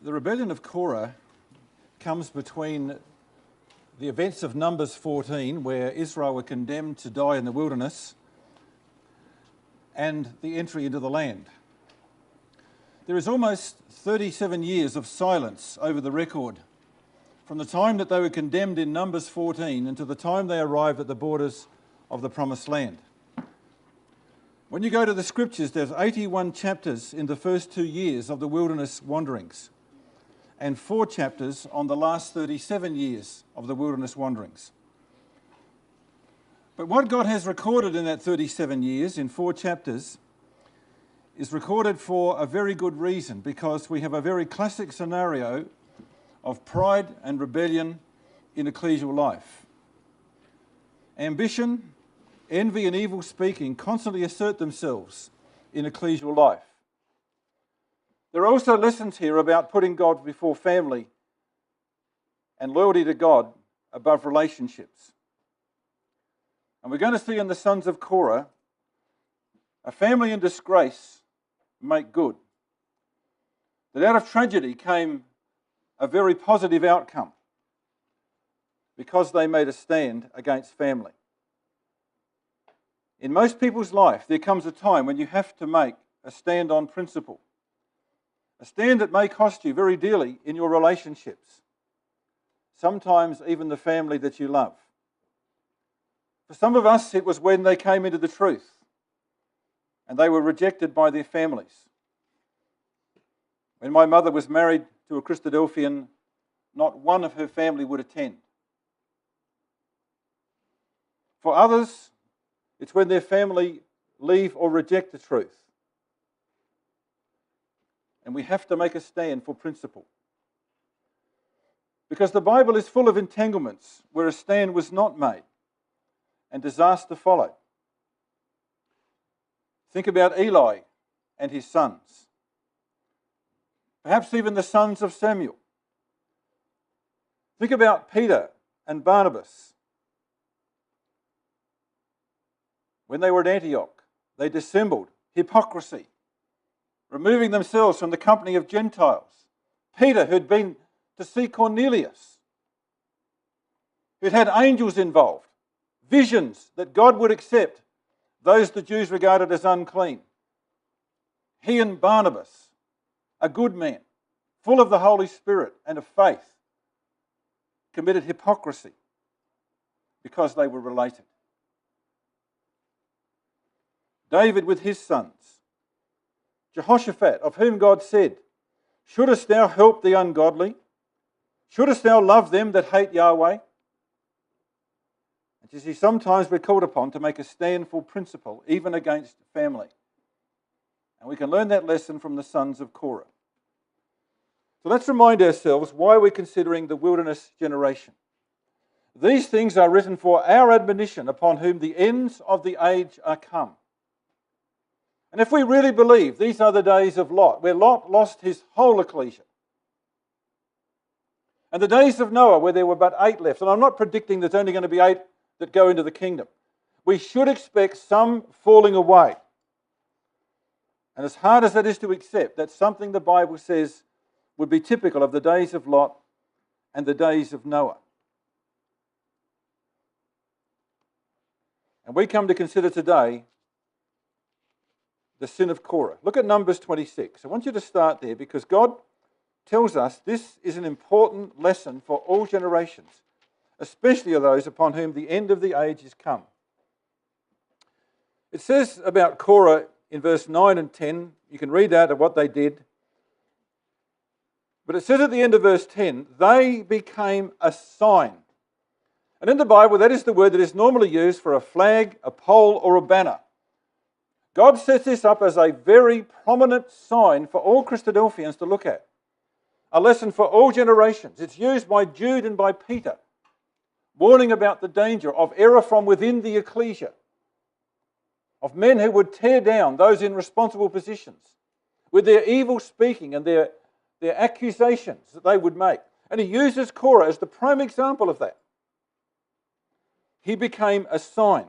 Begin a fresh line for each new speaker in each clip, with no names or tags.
The rebellion of Korah comes between the events of Numbers 14, where Israel were condemned to die in the wilderness, and the entry into the land. There is almost 37 years of silence over the record, from the time that they were condemned in Numbers 14 until the time they arrived at the borders of the Promised Land. When you go to the scriptures, there's 81 chapters in the first 2 years of the wilderness wanderings, and 4 chapters on the last 37 years of the wilderness wanderings. But what God has recorded in that 37 years, in 4 chapters, is recorded for a very good reason, because we have a very classic scenario of pride and rebellion in ecclesial life. Ambition, envy and evil speaking constantly assert themselves in ecclesial life. There are also lessons here about putting God before family and loyalty to God above relationships. And we're going to see in the sons of Korah, a family in disgrace make good. That out of tragedy came a very positive outcome because they made a stand against family. In most people's life, there comes a time when you have to make a stand on principle. A stand that may cost you very dearly in your relationships. Sometimes even the family that you love. For some of us, it was when they came into the truth and they were rejected by their families. When my mother was married to a Christadelphian, not one of her family would attend. For others, it's when their family leave or reject the truth. And we have to make a stand for principle. Because the Bible is full of entanglements where a stand was not made and disaster followed. Think about Eli and his sons. Perhaps even the sons of Samuel. Think about Peter and Barnabas. When they were at Antioch, they dissembled hypocrisy, removing themselves from the company of Gentiles. Peter, who'd been to see Cornelius, who'd had angels involved, visions that God would accept those the Jews regarded as unclean. He and Barnabas, a good man, full of the Holy Spirit and of faith, committed hypocrisy because they were related. David with his sons. Jehoshaphat, of whom God said, "Shouldest thou help the ungodly? Shouldest thou love them that hate Yahweh?" And you see, sometimes we're called upon to make a stand for principle, even against family. And we can learn that lesson from the sons of Korah. So let's remind ourselves why we're considering the wilderness generation. These things are written for our admonition, upon whom the ends of the age are come. And if we really believe these are the days of Lot, where Lot lost his whole ecclesia, and the days of Noah, where there were but 8 left, and I'm not predicting there's only going to be 8 that go into the kingdom, we should expect some falling away. And as hard as that is to accept, that's something the Bible says would be typical of the days of Lot and the days of Noah. And we come to consider today the sin of Korah. Look at Numbers 26. I want you to start there because God tells us this is an important lesson for all generations, especially those upon whom the end of the age is come. It says about Korah in verse 9 and 10, you can read out of what they did, but it says at the end of verse 10, they became a sign. And in the Bible, that is the word that is normally used for a flag, a pole, or a banner. God sets this up as a very prominent sign for all Christadelphians to look at. A lesson for all generations. It's used by Jude and by Peter, warning about the danger of error from within the ecclesia, of men who would tear down those in responsible positions with their evil speaking and their accusations that they would make. And he uses Korah as the prime example of that. He became a sign.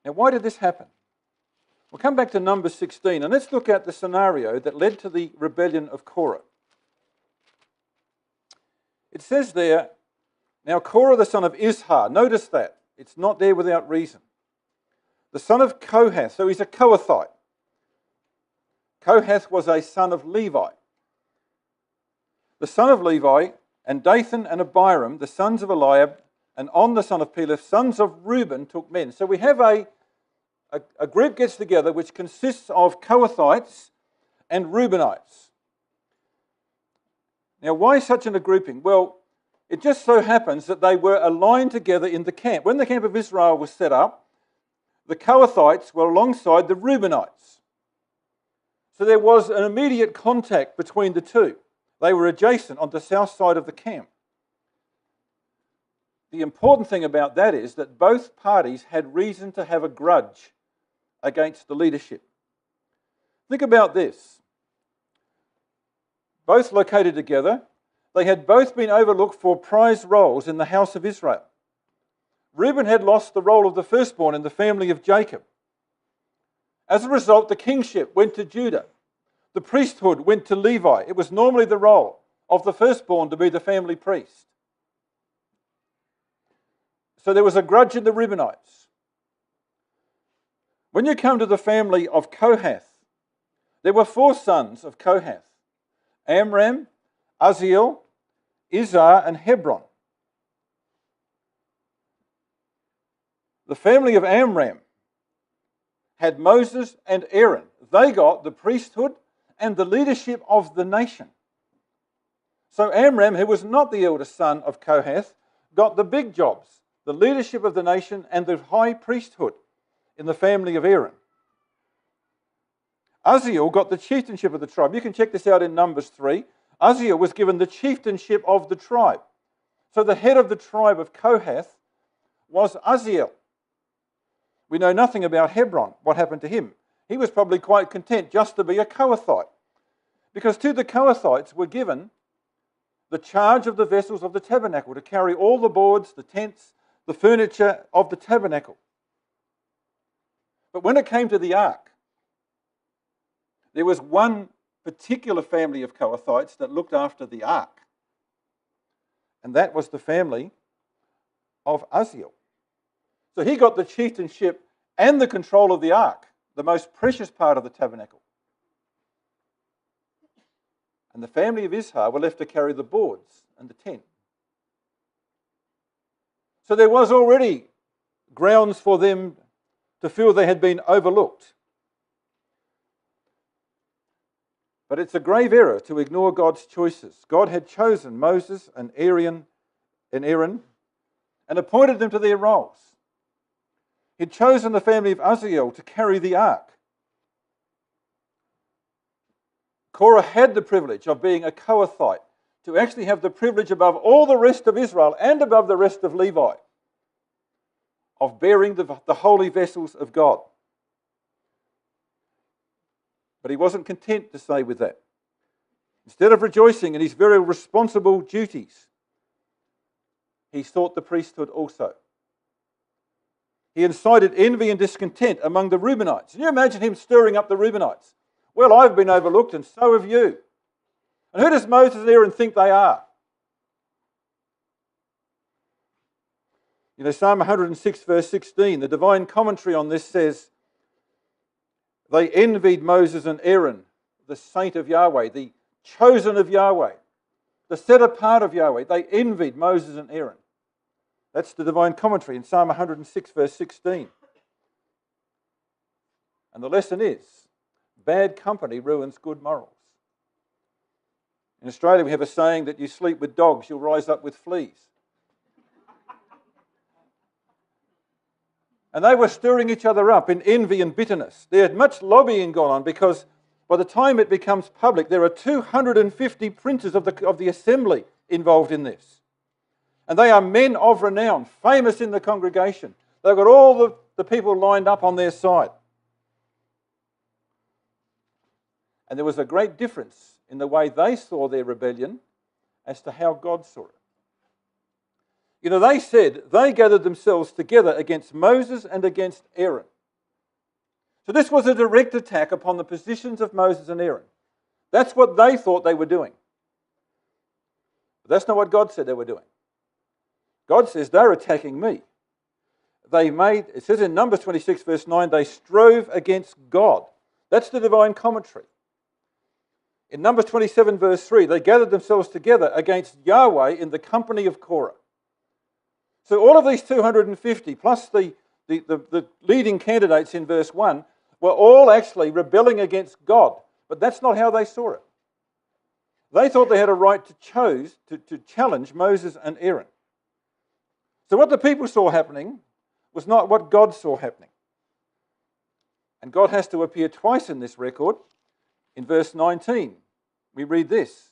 Now, why did this happen? We'll come back to Numbers 16 and let's look at the scenario that led to the rebellion of Korah. It says there, now Korah the son of Izhar, notice that, it's not there without reason. The son of Kohath, so he's a Kohathite. Kohath was a son of Levi. The son of Levi, and Dathan and Abiram, the sons of Eliab, and On the son of Peleth, sons of Reuben, took men. So we have a group gets together which consists of Kohathites and Reubenites. Now, why such a grouping? Well, it just so happens that they were aligned together in the camp. When the camp of Israel was set up, the Kohathites were alongside the Reubenites. So there was an immediate contact between the two. They were adjacent on the south side of the camp. The important thing about that is that both parties had reason to have a grudge against the leadership. Think about this. Both located together, they had both been overlooked for prize roles in the house of Israel. Reuben had lost the role of the firstborn in the family of Jacob. As a result, the kingship went to Judah. The priesthood went to Levi. It was normally the role of the firstborn to be the family priest. So there was a grudge in the Reubenites. When you come to the family of Kohath, there were 4 sons of Kohath: Amram, Uzziel, Izhar, and Hebron. The family of Amram had Moses and Aaron. They got the priesthood and the leadership of the nation. So Amram, who was not the eldest son of Kohath, got the big jobs, the leadership of the nation and the high priesthood in the family of Aaron. Uzziel got the chieftainship of the tribe. You can check this out in Numbers 3. Uzziel was given the chieftainship of the tribe. So the head of the tribe of Kohath was Uzziel. We know nothing about Hebron, what happened to him. He was probably quite content just to be a Kohathite, because to the Kohathites were given the charge of the vessels of the tabernacle, to carry all the boards, the tents, the furniture of the tabernacle. But when it came to the ark, there was one particular family of Kohathites that looked after the ark, and that was the family of Uzziel. So he got the chieftainship and the control of the ark, the most precious part of the tabernacle. And the family of Izhar were left to carry the boards and the tent. So there was already grounds for them to feel they had been overlooked. But it's a grave error to ignore God's choices. God had chosen Moses and Aaron and appointed them to their roles. He'd chosen the family of Uzziel to carry the ark. Korah had the privilege of being a Kohathite, to actually have the privilege above all the rest of Israel and above the rest of Levi of bearing the holy vessels of God. But he wasn't content to stay with that. Instead of rejoicing in his very responsible duties, he sought the priesthood also. He incited envy and discontent among the Reubenites. Can you imagine him stirring up the Reubenites? Well, I've been overlooked and so have you. And who does Moses and Aaron think they are? You know, Psalm 106 verse 16, the divine commentary on this says, they envied Moses and Aaron, the saint of Yahweh, the chosen of Yahweh, the set apart of Yahweh. They envied Moses and Aaron. That's the divine commentary in Psalm 106 verse 16. And the lesson is, bad company ruins good morals. In Australia we have a saying that you sleep with dogs, you'll rise up with fleas. And they were stirring each other up in envy and bitterness. There had much lobbying gone on, because by the time it becomes public, there are 250 printers of the assembly involved in this. And they are men of renown, famous in the congregation. They've got all the people lined up on their side. And there was a great difference in the way they saw their rebellion as to how God saw it. You know, they said they gathered themselves together against Moses and against Aaron. So this was a direct attack upon the positions of Moses and Aaron. That's what they thought they were doing. But that's not what God said they were doing. God says they're attacking me. It says in Numbers 26 verse 9, they strove against God. That's the divine commentary. In Numbers 27 verse 3, they gathered themselves together against Yahweh in the company of Korah. So all of these 250 plus the leading candidates in verse 1 were all actually rebelling against God. But that's not how they saw it. They thought they had a right to challenge Moses and Aaron. So what the people saw happening was not what God saw happening. And God has to appear twice in this record. In verse 19, we read this.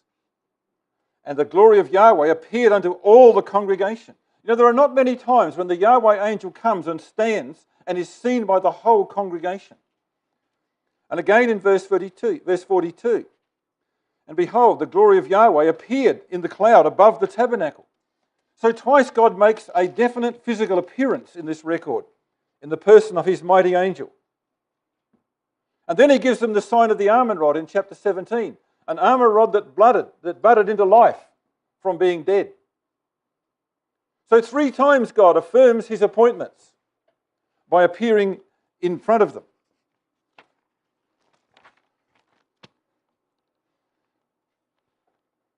And the glory of Yahweh appeared unto all the congregation. You know, there are not many times when the Yahweh angel comes and stands and is seen by the whole congregation. And again in verse 42. And behold, the glory of Yahweh appeared in the cloud above the tabernacle. So twice God makes a definite physical appearance in this record, in the person of his mighty angel. And then he gives them the sign of the almond rod in chapter 17, an almond rod that budded into life from being dead. So 3 times God affirms his appointments by appearing in front of them.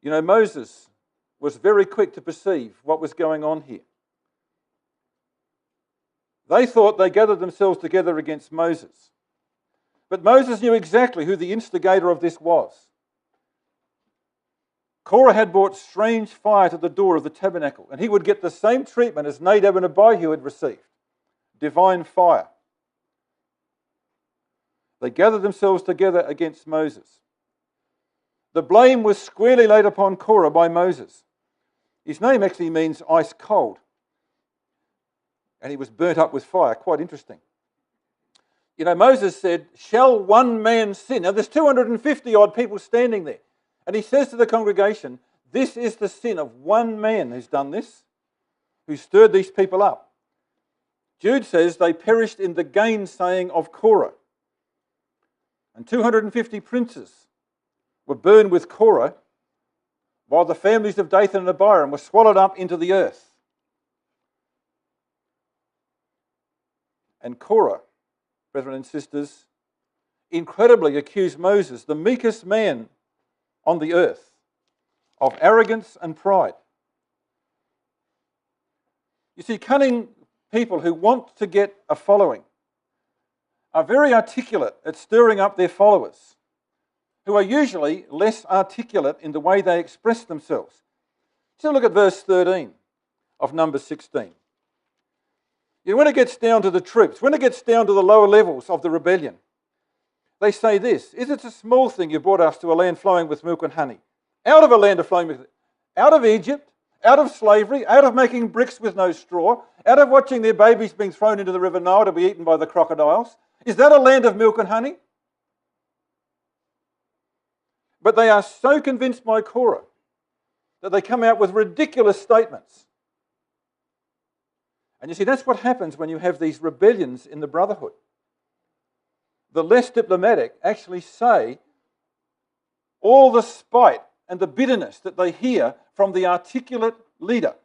You know, Moses was very quick to perceive what was going on here. They thought they gathered themselves together against Moses. But Moses knew exactly who the instigator of this was. Korah had brought strange fire to the door of the tabernacle, and he would get the same treatment as Nadab and Abihu had received, divine fire. They gathered themselves together against Moses. The blame was squarely laid upon Korah by Moses. His name actually means ice cold. And he was burnt up with fire. Quite interesting. You know, Moses said, shall one man sin? Now there's 250 odd people standing there. And he says to the congregation, this is the sin of one man who's done this, who stirred these people up. Jude says they perished in the gainsaying of Korah. And 250 princes were burned with Korah, while the families of Dathan and Abiram were swallowed up into the earth. And Korah, brethren and sisters, incredibly accused Moses, the meekest man on the earth, of arrogance and pride. You see, cunning people who want to get a following are very articulate at stirring up their followers, who are usually less articulate in the way they express themselves. So look at verse 13 of Numbers 16. You know, when it gets down to the troops, when it gets down to the lower levels of the rebellion, they say this, is it a small thing you brought us to a land flowing with milk and honey? Out of a land of flowing with, out of Egypt, out of slavery, out of making bricks with no straw, out of watching their babies being thrown into the river Nile to be eaten by the crocodiles. Is that a land of milk and honey? But they are so convinced by Korah that they come out with ridiculous statements. And you see, that's what happens when you have these rebellions in the brotherhood. The less diplomatic actually say all the spite and the bitterness that they hear from the articulate leader.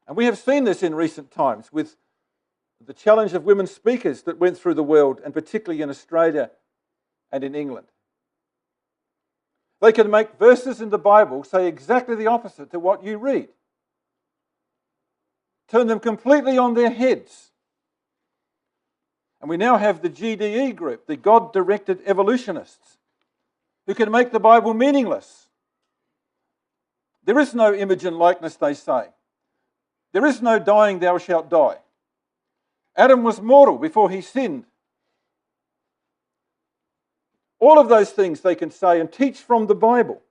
And we have seen this in recent times with the challenge of women speakers that went through the world, and particularly in Australia and in England. They can make verses in the Bible say exactly the opposite to what you read. Turn them completely on their heads. And we now have the GDE group, the God-directed evolutionists, who can make the Bible meaningless. There is no image and likeness, they say. There is no dying, thou shalt die. Adam was mortal before he sinned. All of those things they can say and teach from the Bible.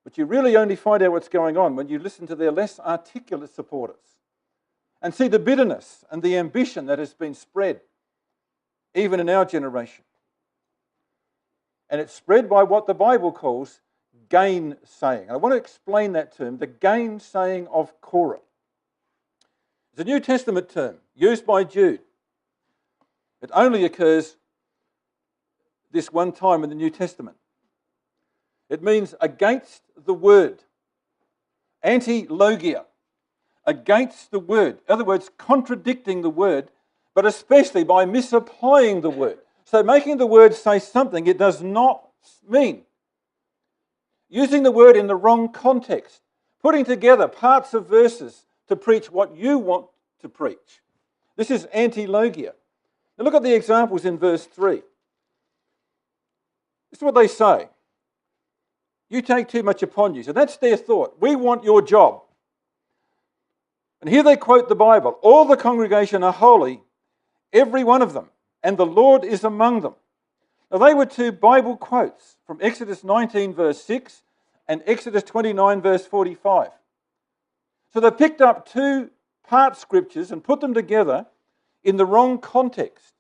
But you really only find out what's going on when you listen to their less articulate supporters and see the bitterness and the ambition that has been spread, even in our generation. And it's spread by what the Bible calls gainsaying. I want to explain that term, the gainsaying of Korah. It's a New Testament term used by Jude. It only occurs this one time in the New Testament. It means against the word. Antilogia. Against the word. In other words, contradicting the word, but especially by misapplying the word. So making the word say something it does not mean. Using the word in the wrong context. Putting together parts of verses to preach what you want to preach. This is antilogia. Now look at the examples in verse 3. This is what they say. You take too much upon you. So that's their thought. We want your job. And here they quote the Bible. All the congregation are holy, every one of them, and the Lord is among them. Now they were two Bible quotes from Exodus 19 verse 6 and Exodus 29 verse 45. So they picked up two part scriptures and put them together in the wrong context.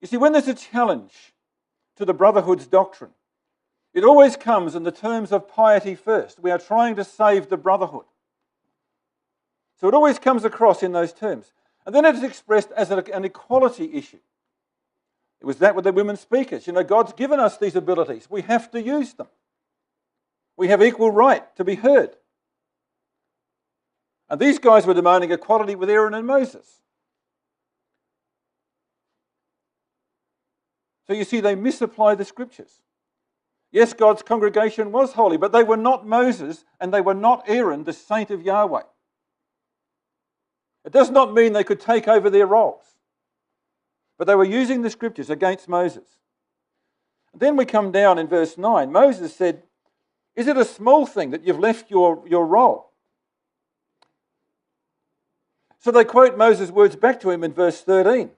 You see, when there's a challenge to the brotherhood's doctrine, it always comes in the terms of piety first. We are trying to save the brotherhood. So it always comes across in those terms. And then it is expressed as an equality issue. It was that with the women speakers. You know, God's given us these abilities. We have to use them. We have equal right to be heard. And these guys were demanding equality with Aaron and Moses. So you see, they misapply the scriptures. Yes, God's congregation was holy, but they were not Moses and they were not Aaron, the saint of Yahweh. It does not mean they could take over their roles, but they were using the scriptures against Moses. And then we come down in verse 9. Moses said, is it a small thing that you've left your role? So they quote Moses' words back to him in verse 13.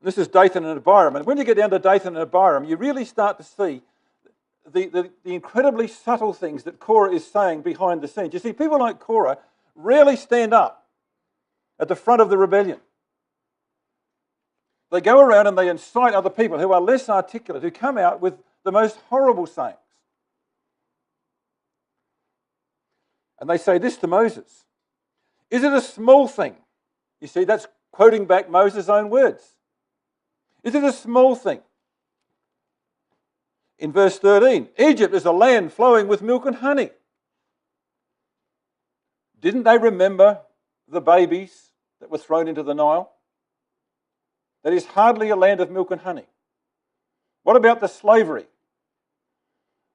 This is Dathan and Abiram. And when you get down to Dathan and Abiram, you really start to see the incredibly subtle things that Korah is saying behind the scenes. You see, people like Korah rarely stand up at the front of the rebellion. They go around and they incite other people who are less articulate, who come out with the most horrible sayings. And they say this to Moses. Is it a small thing? You see, that's quoting back Moses' own words. Is it a small thing? In verse 13, Egypt is a land flowing with milk and honey. Didn't they remember the babies that were thrown into the Nile? That is hardly a land of milk and honey. What about the slavery?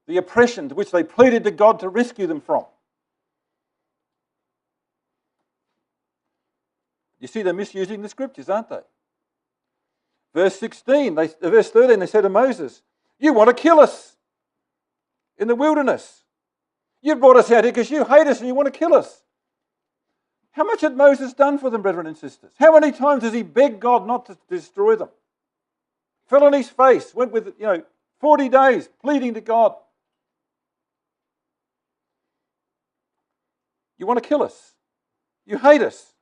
The oppression to which they pleaded to God to rescue them from? You see, they're misusing the scriptures, aren't they? Verse 13, they said to Moses, you want to kill us in the wilderness. You brought us out here because you hate us and you want to kill us. How much had Moses done for them, brethren and sisters? How many times has he begged God not to destroy them? Fell on his face, went with 40 days pleading to God. You want to kill us. You hate us.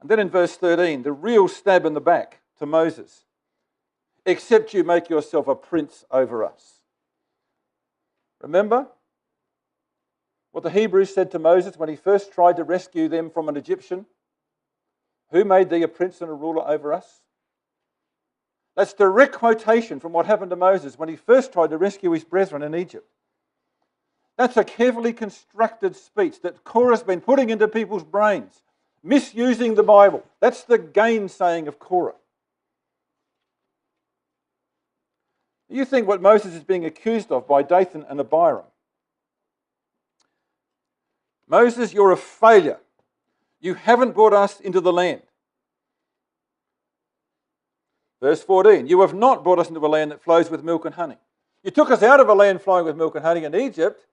And then in verse 13, the real stab in the back to Moses. Except you make yourself a prince over us. Remember what the Hebrews said to Moses when he first tried to rescue them from an Egyptian? Who made thee a prince and a ruler over us? That's direct quotation from what happened to Moses when he first tried to rescue his brethren in Egypt. That's a carefully constructed speech that Korah's been putting into people's brains, misusing the Bible. That's the gainsaying of Korah. You think what Moses is being accused of by Dathan and Abiram. Moses, you're a failure. You haven't brought us into the land. Verse 14, you have not brought us into a land that flows with milk and honey. You took us out of a land flowing with milk and honey in Egypt,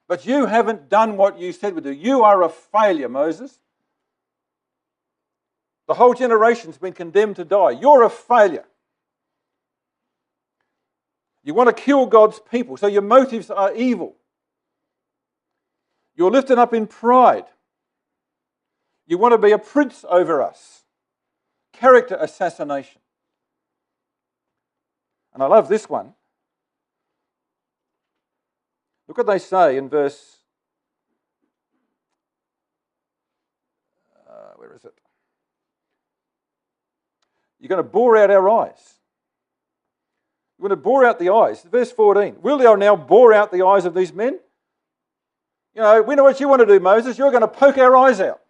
but you haven't done what you said would do. You are a failure, Moses. The whole generation's been condemned to die. You're a failure. You want to kill God's people, so your motives are evil. You're lifted up in pride. You want to be a prince over us. Character assassination. And I love this one. Look what they say in verse Where is it? You're going to bore out our eyes. You're going to bore out the eyes. Verse 14. Will thou now bore out the eyes of these men? You know, we know what you want to do, Moses. You're going to poke our eyes out.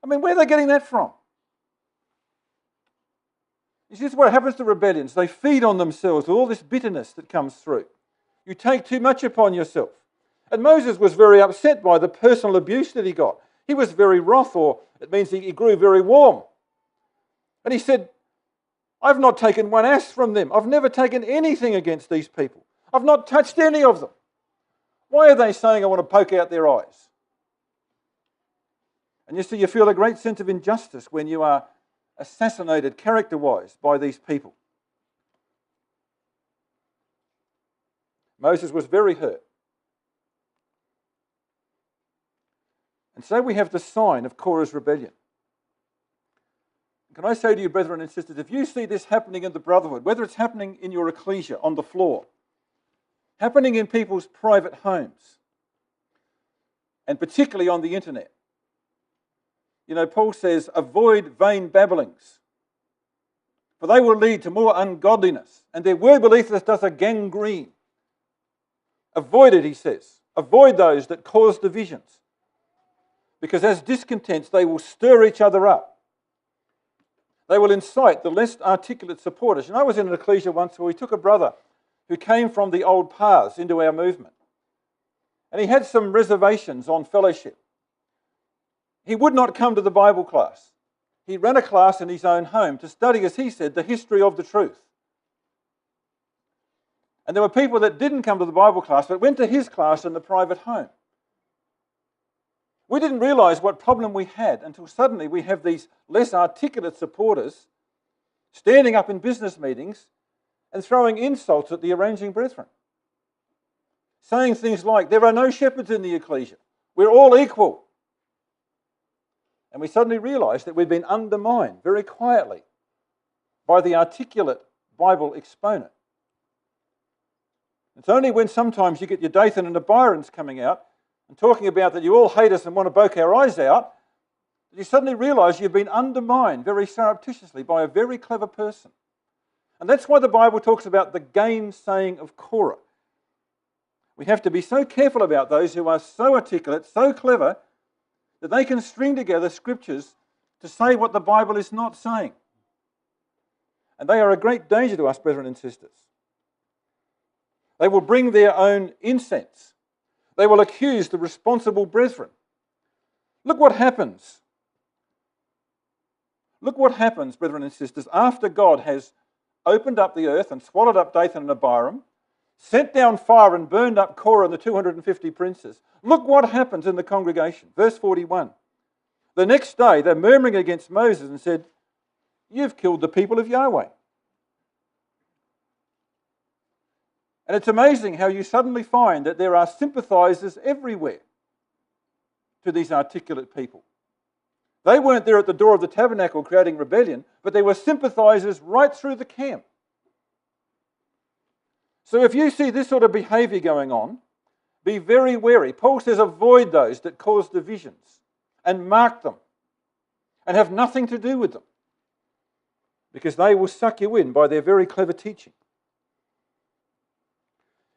I mean, where are they getting that from? This is what happens to rebellions. They feed on themselves with all this bitterness that comes through. You take too much upon yourself. And Moses was very upset by the personal abuse that he got. He was very wroth, or it means he grew very warm. And he said, I've not taken one ass from them. I've never taken anything against these people. I've not touched any of them. Why are they saying I want to poke out their eyes? And you see, you feel a great sense of injustice when you are assassinated character-wise by these people. Moses was very hurt. And so we have the sign of Korah's rebellion. Can I say to you, brethren and sisters, if you see this happening in the brotherhood, whether it's happening in your ecclesia, on the floor, happening in people's private homes, and particularly on the internet, you know, Paul says, avoid vain babblings, for they will lead to more ungodliness, and their word belief does a gangrene. Avoid it, he says. Avoid those that cause divisions, because as discontents they will stir each other up. They will incite the less articulate supporters. And I was in an ecclesia once where we took a brother who came from the old paths into our movement. And he had some reservations on fellowship. He would not come to the Bible class. He ran a class in his own home to study, as he said, the history of the truth. And there were people that didn't come to the Bible class but went to his class in the private home. We didn't realise what problem we had until suddenly we have these less articulate supporters standing up in business meetings and throwing insults at the arranging brethren. Saying things like, there are no shepherds in the ecclesia. We're all equal. And we suddenly realised that we'd been undermined very quietly by the articulate Bible exponent. It's only when sometimes you get your Dathan and the Byrons coming out and talking about that you all hate us and want to poke our eyes out, you suddenly realise you've been undermined very surreptitiously by a very clever person. And that's why the Bible talks about the gainsaying of Korah. We have to be so careful about those who are so articulate, so clever, that they can string together scriptures to say what the Bible is not saying. And they are a great danger to us, brethren and sisters. They will bring their own incense. They will accuse the responsible brethren. Look what happens. Look what happens, brethren and sisters, after God has opened up the earth and swallowed up Dathan and Abiram, sent down fire and burned up Korah and the 250 princes. Look what happens in the congregation. Verse 41. The next day they're murmuring against Moses and said, you've killed the people of Yahweh. And it's amazing how you suddenly find that there are sympathisers everywhere to these articulate people. They weren't there at the door of the tabernacle creating rebellion, but there were sympathisers right through the camp. So if you see this sort of behaviour going on, be very wary. Paul says avoid those that cause divisions and mark them and have nothing to do with them, because they will suck you in by their very clever teaching.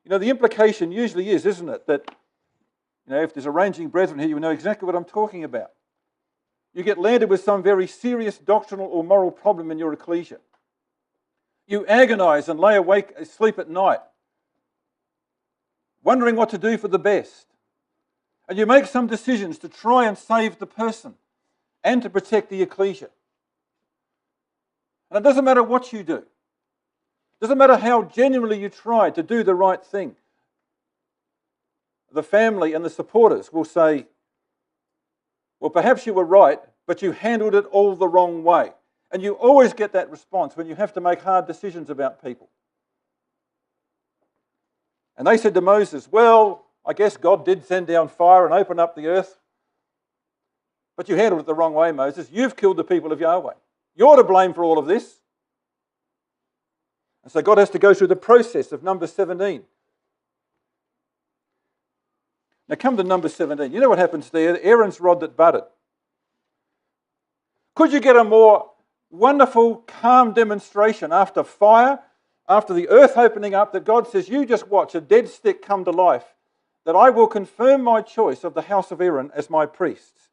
You know, the implication usually is, isn't it, that, you know, if there's arranging brethren here, you know exactly what I'm talking about. You get landed with some very serious doctrinal or moral problem in your ecclesia. You agonise and lay awake, sleep at night, wondering what to do for the best. And you make some decisions to try and save the person and to protect the ecclesia. And it doesn't matter what you do. It doesn't matter how genuinely you try to do the right thing. The family and the supporters will say, well, perhaps you were right, but you handled it all the wrong way. And you always get that response when you have to make hard decisions about people. And they said to Moses, well, I guess God did send down fire and open up the earth, but you handled it the wrong way, Moses. You've killed the people of Yahweh. You're to blame for all of this. And so God has to go through the process of number 17. Now come to number 17. You know what happens there? Aaron's rod that budded. Could you get a more wonderful, calm demonstration after fire, after the earth opening up, that God says, you just watch a dead stick come to life, that I will confirm my choice of the house of Aaron as my priests?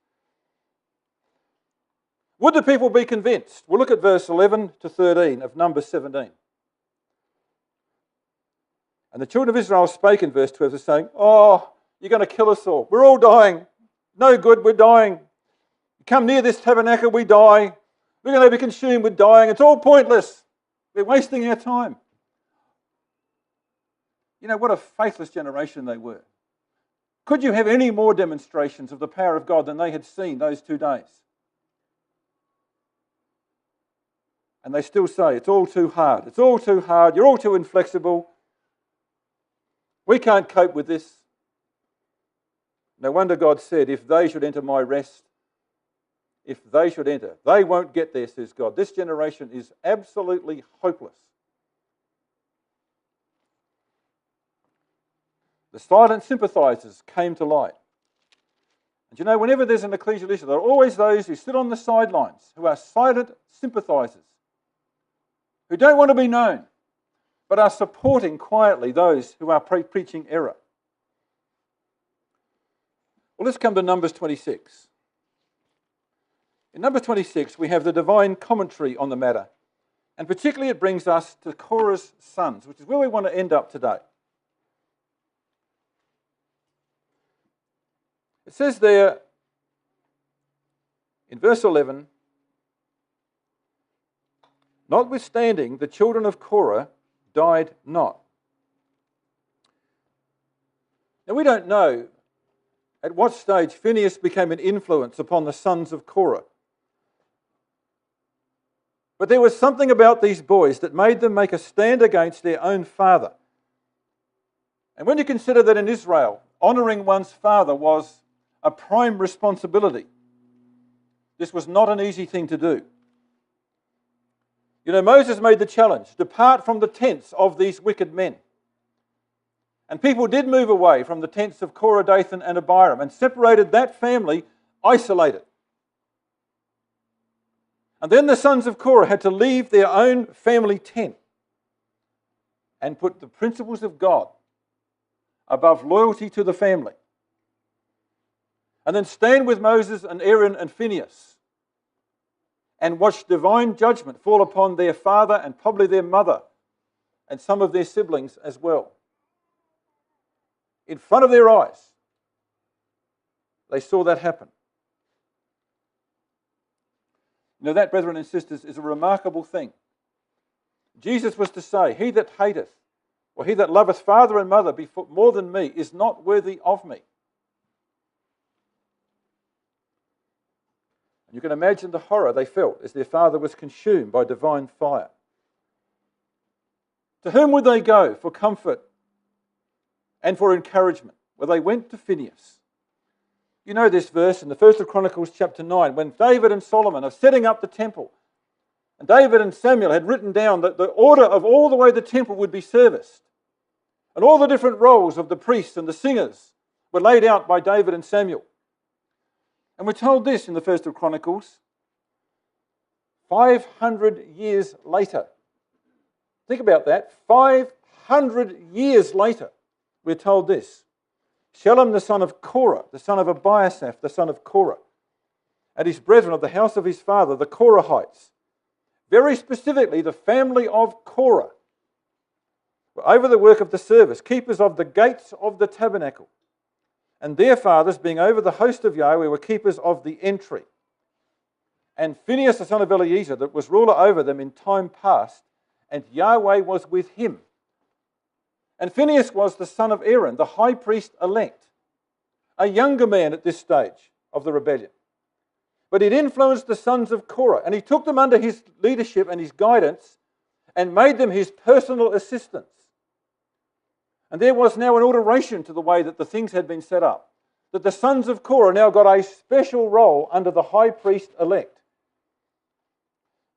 Would the people be convinced? We'll look at verse 11 to 13 of Numbers 17. And the children of Israel spake in verse 12, saying, oh, you're going to kill us all. We're all dying. No good, we're dying. You come near this tabernacle, we die. We're going to be consumed with dying. It's all pointless. We're wasting our time. You know, what a faithless generation they were. Could you have any more demonstrations of the power of God than they had seen those 2 days? And they still say, it's all too hard. It's all too hard. You're all too inflexible. We can't cope with this. No wonder God said, if they should enter my rest, if they should enter, they won't get there, says God. This generation is absolutely hopeless. The silent sympathizers came to light. And you know, whenever there's an ecclesial issue, there are always those who sit on the sidelines, who are silent sympathizers, who don't want to be known, but are supporting quietly those who are preaching error. Well, let's come to Numbers 26. In Numbers 26, we have the divine commentary on the matter, and particularly it brings us to Korah's sons, which is where we want to end up today. It says there in verse 11, notwithstanding, the children of Korah died not. Now, we don't know at what stage Phinehas became an influence upon the sons of Korah. But there was something about these boys that made them make a stand against their own father. And when you consider that in Israel, honouring one's father was a prime responsibility, this was not an easy thing to do. You know, Moses made the challenge, depart from the tents of these wicked men. And people did move away from the tents of Korah, Dathan and Abiram and separated that family, isolated. And then the sons of Korah had to leave their own family tent and put the principles of God above loyalty to the family. And then stand with Moses and Aaron and Phinehas and watch divine judgment fall upon their father and probably their mother and some of their siblings as well. In front of their eyes, they saw that happen. You know, that, brethren and sisters, is a remarkable thing. Jesus was to say, he that hateth, or he that loveth father and mother more than me, is not worthy of me. And you can imagine the horror they felt as their father was consumed by divine fire. To whom would they go for comfort and for encouragement? Well, they went to Phinehas. You know this verse in the 1st of Chronicles chapter 9, when David and Solomon are setting up the temple. And David and Samuel had written down that the order of all the way the temple would be serviced. And all the different roles of the priests and the singers were laid out by David and Samuel. And we're told this in the 1st of Chronicles, 500 years later. Think about that, 500 years later, we're told this. Shalom the son of Korah, the son of Abiasaph, the son of Korah, and his brethren of the house of his father, the Korahites, very specifically the family of Korah, were over the work of the service, keepers of the gates of the tabernacle, and their fathers, being over the host of Yahweh, were keepers of the entry. And Phinehas, the son of Eleazar, that was ruler over them in time past, and Yahweh was with him. And Phinehas was the son of Aaron, the high priest elect, a younger man at this stage of the rebellion. But he'd influenced the sons of Korah, and he took them under his leadership and his guidance and made them his personal assistants. And there was now an alteration to the way that the things had been set up, that the sons of Korah now got a special role under the high priest elect.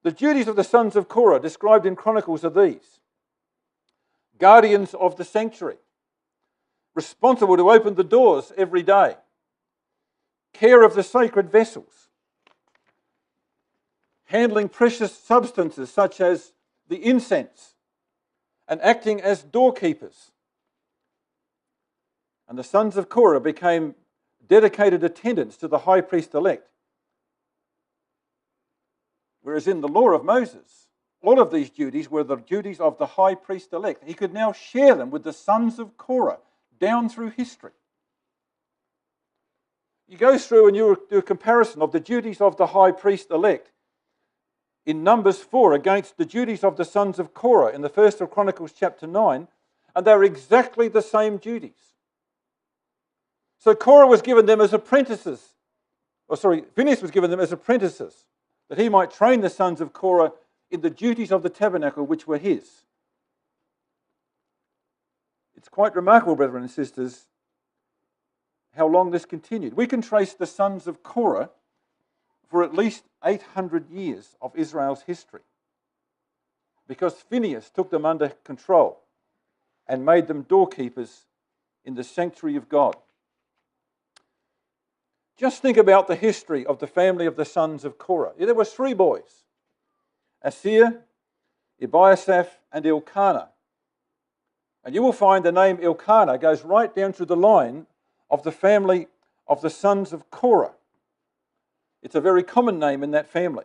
The duties of the sons of Korah described in Chronicles are these: guardians of the sanctuary, responsible to open the doors every day, care of the sacred vessels, handling precious substances such as the incense, and acting as doorkeepers. And the sons of Korah became dedicated attendants to the high priest-elect. Whereas in the law of Moses, all of these duties were the duties of the high priest-elect. He could now share them with the sons of Korah down through history. You go through and you do a comparison of the duties of the high priest-elect in Numbers 4 against the duties of the sons of Korah in the 1st of Chronicles chapter 9, and they're exactly the same duties. So Korah was given them as apprentices, Phinehas was given them as apprentices, that he might train the sons of Korah in the duties of the tabernacle which were his. It's quite remarkable, brethren and sisters, how long this continued. We can trace the sons of Korah for at least 800 years of Israel's history, because Phinehas took them under control and made them doorkeepers in the sanctuary of God. Just think about the history of the family of the sons of Korah. There were 3 boys, Asir, Ebiasaph, and Elkanah. And you will find the name Elkanah goes right down through the line of the family of the sons of Korah. It's a very common name in that family.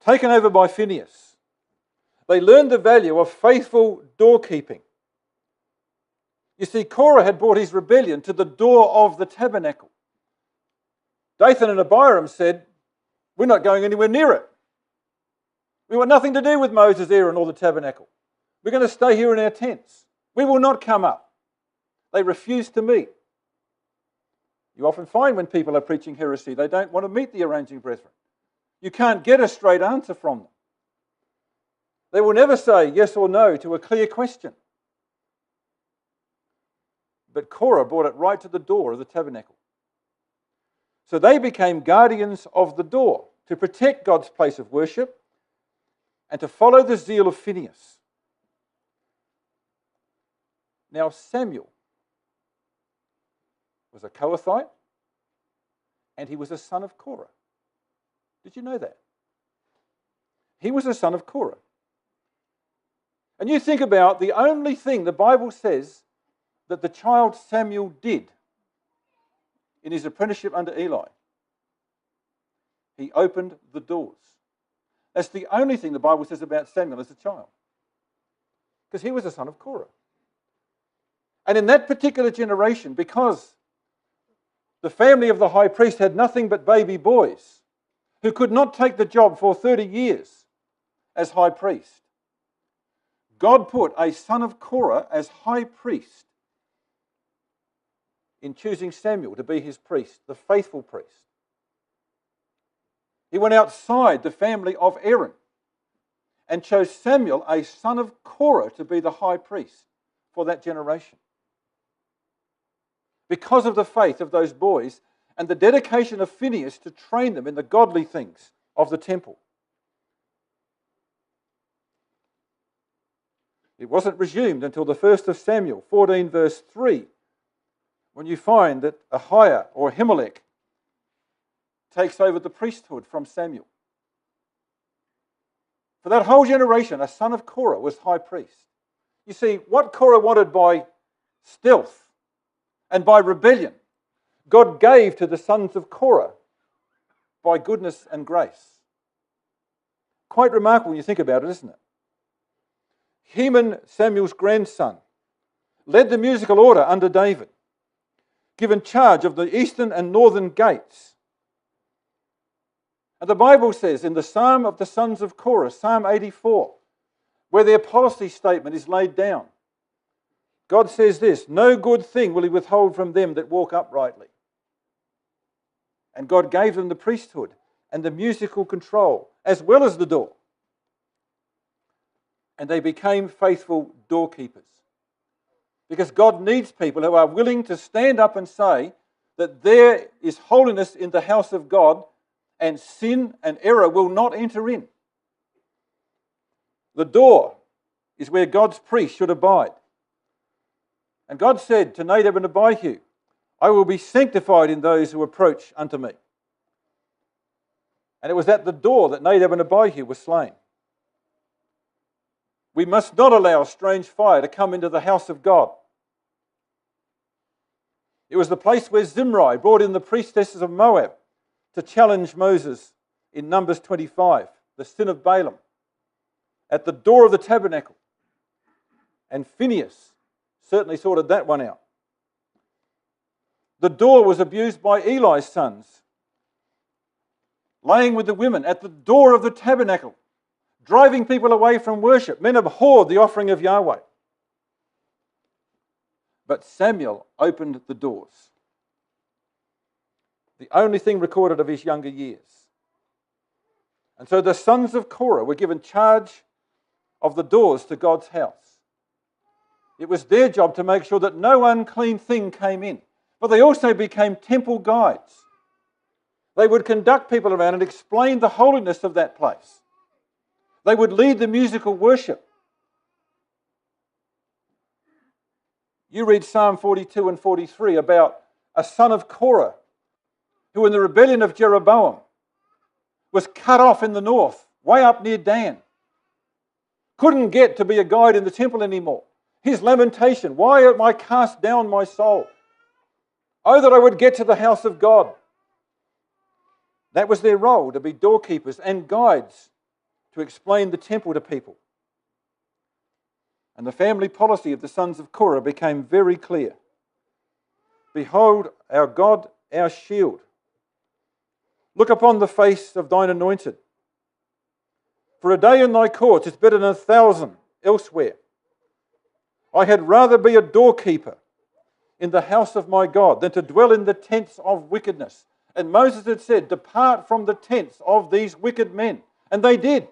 Taken over by Phinehas, they learned the value of faithful doorkeeping. You see, Korah had brought his rebellion to the door of the tabernacle. Dathan and Abiram said, we're not going anywhere near it. We want nothing to do with Moses, Aaron, or the tabernacle. We're going to stay here in our tents. We will not come up. They refused to meet. You often find when people are preaching heresy, they don't want to meet the arranging brethren. You can't get a straight answer from them. They will never say yes or no to a clear question. But Korah brought it right to the door of the tabernacle. So they became guardians of the door to protect God's place of worship and to follow the zeal of Phinehas. Now Samuel was a Kohathite and he was a son of Korah. Did you know that? He was a son of Korah. And you think about the only thing the Bible says that the child Samuel did in his apprenticeship under Eli. He opened the doors. That's the only thing the Bible says about Samuel as a child. Because he was a son of Korah. And in that particular generation, because the family of the high priest had nothing but baby boys who could not take the job for 30 years as high priest, God put a son of Korah as high priest in choosing Samuel to be his priest, the faithful priest. He went outside the family of Aaron and chose Samuel, a son of Korah, to be the high priest for that generation. Because of the faith of those boys and the dedication of Phinehas to train them in the godly things of the temple. It wasn't resumed until the 1st of Samuel 14 verse 3, when you find that Ahiah or Ahimelech takes over the priesthood from Samuel. For that whole generation, a son of Korah was high priest. You see, what Korah wanted by stealth and by rebellion, God gave to the sons of Korah by goodness and grace. Quite remarkable when you think about it, isn't it? Heman, Samuel's grandson, led the musical order under David, given charge of the eastern and northern gates. And the Bible says in the Psalm of the sons of Korah, Psalm 84, where their policy statement is laid down, God says this: no good thing will he withhold from them that walk uprightly. And God gave them the priesthood and the musical control, as well as the door. And they became faithful doorkeepers. Because God needs people who are willing to stand up and say that there is holiness in the house of God and sin and error will not enter in. The door is where God's priest should abide. And God said to Nadab and Abihu, I will be sanctified in those who approach unto me. And it was at the door that Nadab and Abihu were slain. We must not allow strange fire to come into the house of God. It was the place where Zimri brought in the priestesses of Moab to challenge Moses in Numbers 25, the sin of Balaam, at the door of the tabernacle. And Phinehas certainly sorted that one out. The door was abused by Eli's sons, laying with the women at the door of the tabernacle, driving people away from worship. Men abhorred the offering of Yahweh. But Samuel opened the doors. The only thing recorded of his younger years. And so the sons of Korah were given charge of the doors to God's house. It was their job to make sure that no unclean thing came in. But they also became temple guides. They would conduct people around and explain the holiness of that place. They would lead the musical worship. You read Psalm 42 and 43 about a son of Korah who in the rebellion of Jeroboam was cut off in the north, way up near Dan. Couldn't get to be a guide in the temple anymore. His lamentation, why am I cast down my soul? Oh, that I would get to the house of God. That was their role, to be doorkeepers and guides to explain the temple to people. And the family policy of the sons of Korah became very clear. Behold, our God, our shield. Look upon the face of thine anointed. For a day in thy courts is better than 1,000 elsewhere. I had rather be a doorkeeper in the house of my God than to dwell in the tents of wickedness. And Moses had said, depart from the tents of these wicked men. And they did.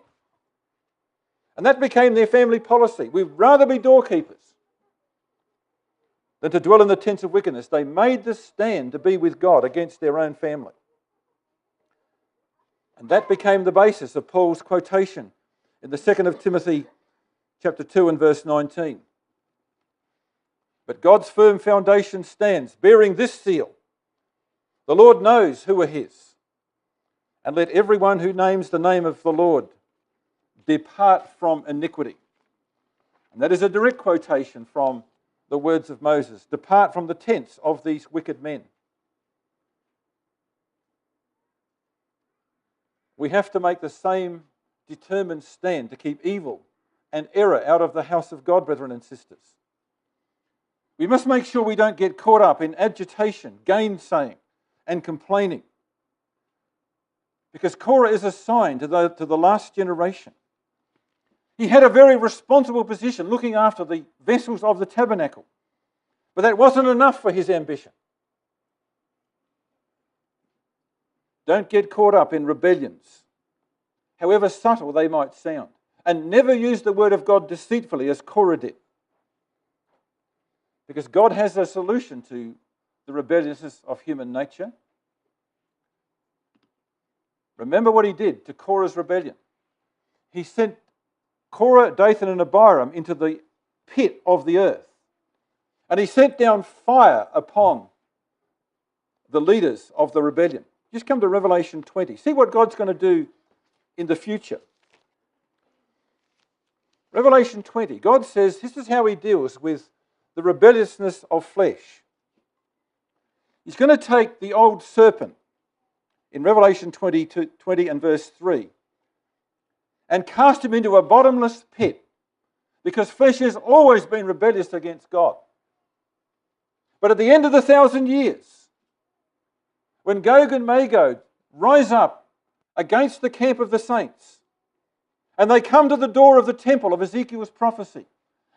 And that became their family policy. We'd rather be doorkeepers than to dwell in the tents of wickedness. They made the stand to be with God against their own family. And that became the basis of Paul's quotation in the 2nd of Timothy chapter 2 and verse 19. But God's firm foundation stands, bearing this seal. The Lord knows who are his. And let everyone who names the name of the Lord depart from iniquity. And that is a direct quotation from the words of Moses. Depart from the tents of these wicked men. We have to make the same determined stand to keep evil and error out of the house of God, brethren and sisters. We must make sure we don't get caught up in agitation, gainsaying, and complaining. Because Korah is a sign to the last generation. He had a very responsible position looking after the vessels of the tabernacle. But that wasn't enough for his ambition. Don't get caught up in rebellions, however subtle they might sound. And never use the word of God deceitfully as Korah did. Because God has a solution to the rebelliousness of human nature. Remember what he did to Korah's rebellion. He sent Korah, Dathan and Abiram into the pit of the earth. And he sent down fire upon the leaders of the rebellion. Just come to Revelation 20. See what God's going to do in the future. Revelation 20. God says this is how he deals with the rebelliousness of flesh. He's going to take the old serpent in Revelation 20 and verse 3 and cast him into a bottomless pit because flesh has always been rebellious against God. But at the end of the 1,000 years, when Gog and Magog rise up against the camp of the saints and they come to the door of the temple of Ezekiel's prophecy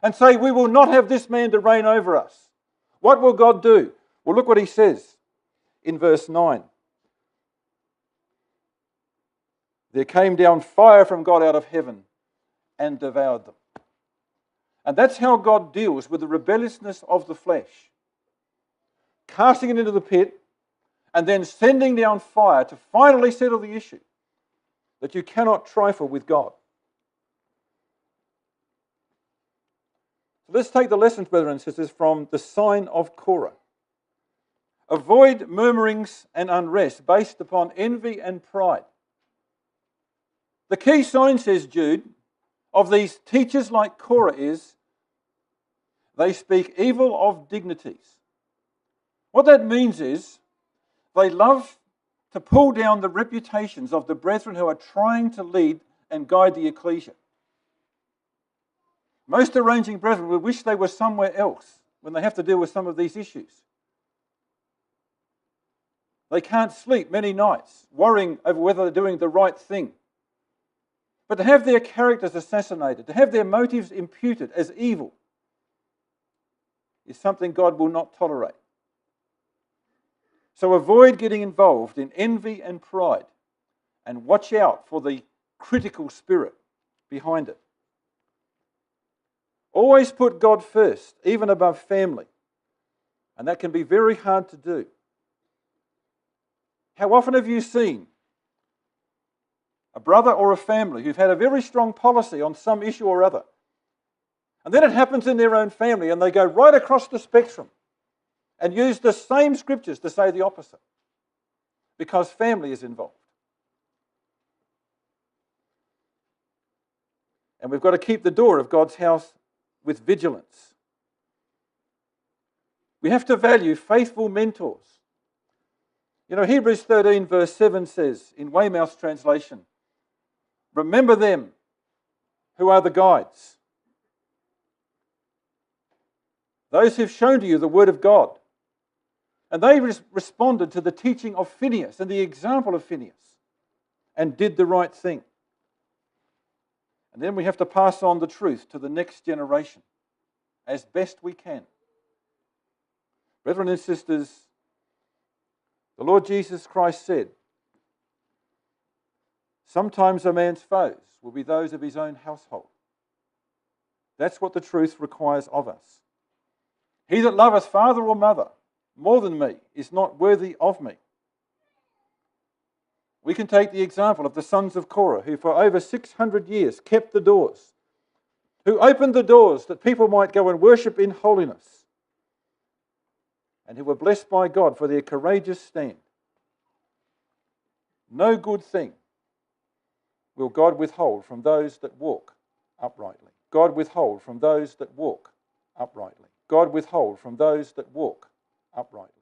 and say, we will not have this man to reign over us. What will God do? Well, look what he says in verse 9. There came down fire from God out of heaven and devoured them. And that's how God deals with the rebelliousness of the flesh. Casting it into the pit and then sending down fire to finally settle the issue that you cannot trifle with God. So let's take the lessons, brethren and sisters, from the sign of Korah. Avoid murmurings and unrest based upon envy and pride. The key sign, says Jude, of these teachers like Korah is they speak evil of dignities. What that means is they love to pull down the reputations of the brethren who are trying to lead and guide the ecclesia. Most arranging brethren would wish they were somewhere else when they have to deal with some of these issues. They can't sleep many nights worrying over whether they're doing the right thing. But to have their characters assassinated, to have their motives imputed as evil, is something God will not tolerate. So avoid getting involved in envy and pride, and watch out for the critical spirit behind it. Always put God first, even above family, and that can be very hard to do. How often have you seen a brother or a family who've had a very strong policy on some issue or other, and then it happens in their own family and they go right across the spectrum and use the same scriptures to say the opposite because family is involved? And we've got to keep the door of God's house with vigilance. We have to value faithful mentors. You know, Hebrews 13 verse 7 says, in Weymouth's translation, remember them who are the guides, those who've shown to you the word of God. And they responded to the teaching of Phinehas and the example of Phinehas and did the right thing. And then we have to pass on the truth to the next generation as best we can. Brethren and sisters, the Lord Jesus Christ said, sometimes a man's foes will be those of his own household. That's what the truth requires of us. He that loveth father or mother more than me is not worthy of me. We can take the example of the sons of Korah, who for over 600 years kept the doors, who opened the doors that people might go and worship in holiness, and who were blessed by God for their courageous stand. No good thing will God withhold from those that walk uprightly. God withhold from those that walk uprightly. God withhold from those that walk uprightly.